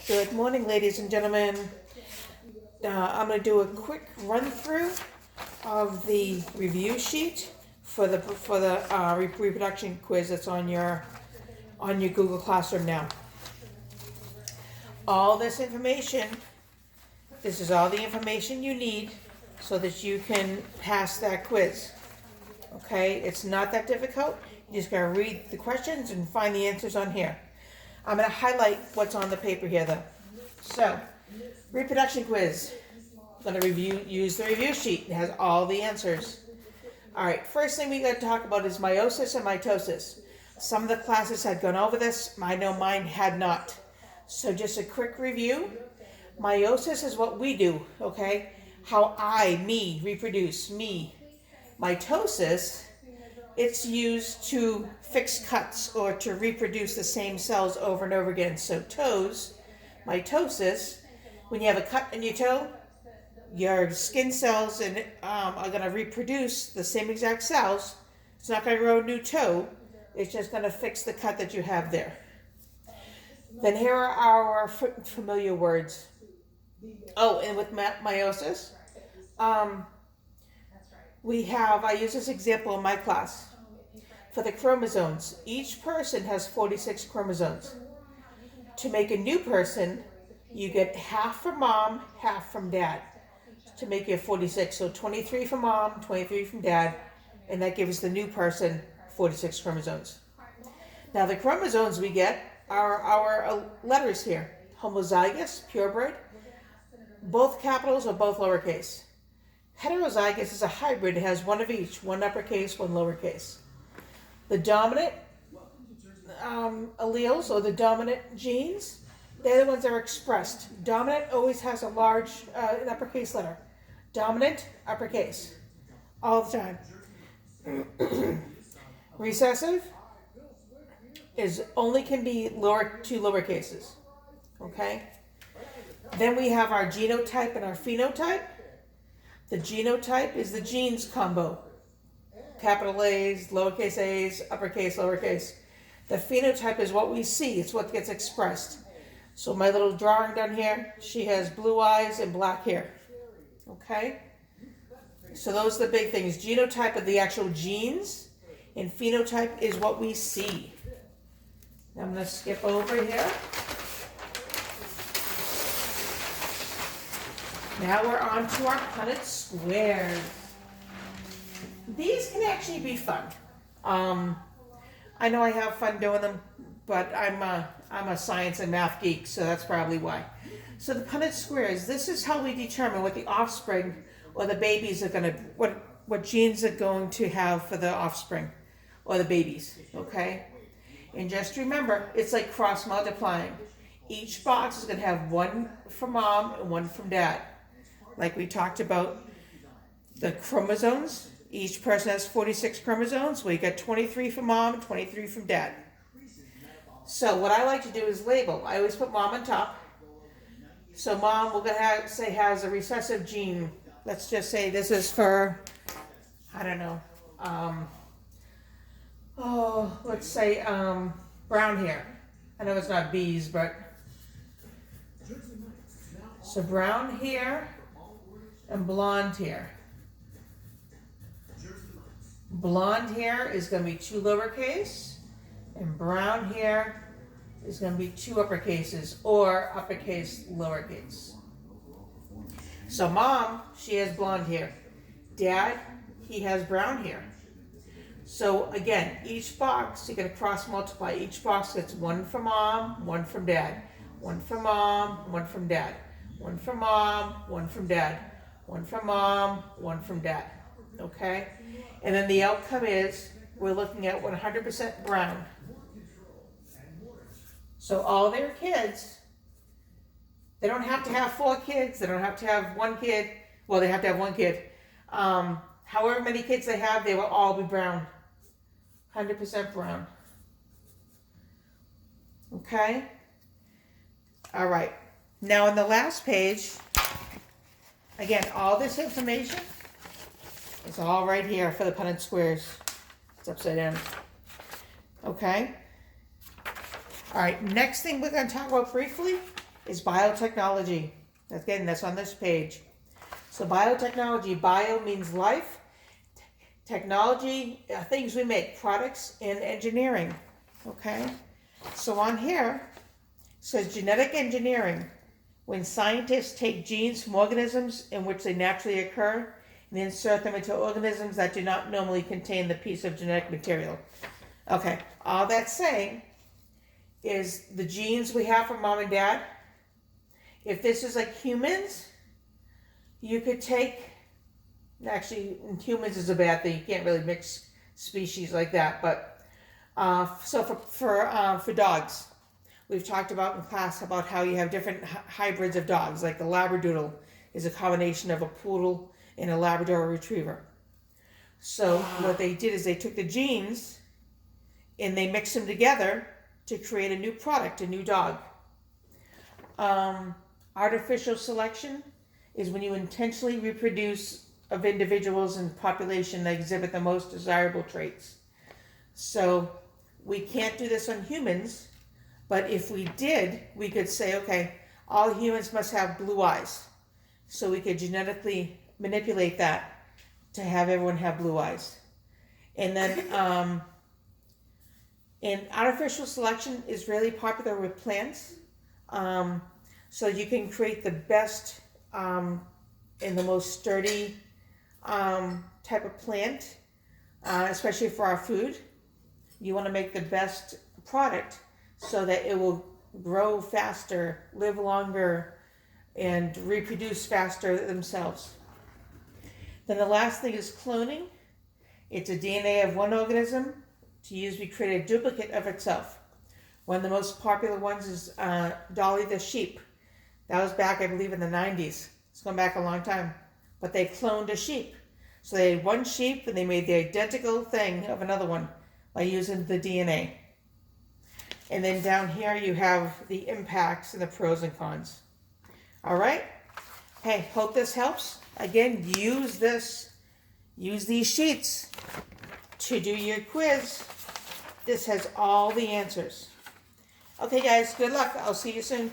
Good morning, ladies and gentlemen. I'm going to do a quick run through of the review sheet for the reproduction quiz that's on your Google Classroom now. All this information, this is all the information you need so that you can pass that quiz. Okay, it's not that difficult. You just gotta read the questions and find the answers on here. I'm gonna highlight what's on the paper here though. So, reproduction quiz. I'm gonna use the review sheet. It has all the answers. All right, first thing we gotta talk about is meiosis and mitosis. Some of the classes had gone over this. I know mine had not. So just a quick review. Meiosis is what we do, okay? How me, reproduce, me. Mitosis, it's used to fix cuts or to reproduce the same cells over and over again. So toes, mitosis, when you have a cut in your toe, your skin cells are going to reproduce the same exact cells. It's not going to grow a new toe. It's just going to fix the cut that you have there. Then here are our familiar words. Oh, and with meiosis, I use this example in my class. For the chromosomes, each person has 46 chromosomes. To make a new person, you get half from mom, half from dad to make you 46. So 23 from mom, 23 from dad, and that gives the new person 46 chromosomes. Now the chromosomes we get are our letters here. Homozygous, purebred, both capitals or both lowercase. Heterozygous is a hybrid. It has one of each, one uppercase, one lowercase. The dominant alleles or the dominant genes, they're the ones that are expressed. Dominant always has a large an uppercase letter. Dominant, uppercase, all the time. Recessive only can be two lowercases. Okay? Then we have our genotype and our phenotype. The genotype is the genes combo. Capital A's, lowercase a's, uppercase, lowercase. The phenotype is what we see. It's what gets expressed. So my little drawing down here, she has blue eyes and black hair. Okay? So those are the big things. Genotype are the actual genes, and phenotype is what we see. Now I'm going to skip over here. Now we're on to our Punnett squares. These can actually be fun. I know I have fun doing them, but I'm a science and math geek, so that's probably why. So the Punnett squares, this is how we determine what the offspring or the babies are going to, what genes are going to have for the offspring or the babies, okay? And just remember, it's like cross multiplying. Each box is going to have one from mom and one from dad. Like we talked about the chromosomes. Each person has 46 chromosomes. We got 23 from mom and 23 from dad. So what I like to do is label. I always put mom on top. So mom, we're going to say has a recessive gene. Let's just say this is for, I don't know, let's say brown hair. I know it's not bees, but so brown hair and blonde hair. Blonde hair is going to be two lowercase, and brown hair is going to be two uppercases or uppercase, lowercase. So mom, she has blonde hair. Dad, he has brown hair. So again, each box, you're going to cross multiply. Each box gets one from mom, one from dad. One from mom, one from dad. One from mom, one from dad. One from mom, one from dad. Okay? And then the outcome is we're looking at 100% brown. So all their kids, they don't have to have 4 kids. They don't have to have 1 kid. Well, they have to have 1 kid. However many kids they have, they will all be brown. 100% brown. Okay? All right. Now on the last page, again, all this information is all right here for the Punnett squares. It's upside down. Okay? All right, next thing we're going to talk about briefly is biotechnology. Again, that's on this page. So biotechnology, bio means life. Technology, things we make, products, and engineering. Okay? So on here, it says genetic engineering. When scientists take genes from organisms in which they naturally occur and insert them into organisms that do not normally contain the piece of genetic material. Okay, all that's saying is the genes we have from mom and dad, if this is like humans, you could take, actually humans is a bad thing, you can't really mix species like that, but so for dogs, we've talked about in class about how you have different hybrids of dogs, like the Labradoodle is a combination of a poodle and a Labrador retriever. So what they did is they took the genes and they mixed them together to create a new product, a new dog. Artificial selection is when you intentionally reproduce of individuals in the population that exhibit the most desirable traits. So we can't do this on humans, but if we did, we could say, okay, all humans must have blue eyes. So we could genetically manipulate that to have everyone have blue eyes. And then, and artificial selection is really popular with plants. So you can create the best and the most sturdy type of plant, especially for our food. You want to make the best product so that it will grow faster, live longer, and reproduce faster themselves. Then the last thing is cloning. It's a DNA of one organism to use to create a duplicate of itself. One of the most popular ones is Dolly the sheep. That was back, I believe, in the 90s. It's gone back a long time. But they cloned a sheep. So they had one sheep and they made the identical thing of another one by using the DNA. And then down here you have the impacts and the pros and cons. All right? Hey, hope this helps. Again, use these sheets to do your quiz. This has all the answers. Okay, guys, good luck. I'll see you soon.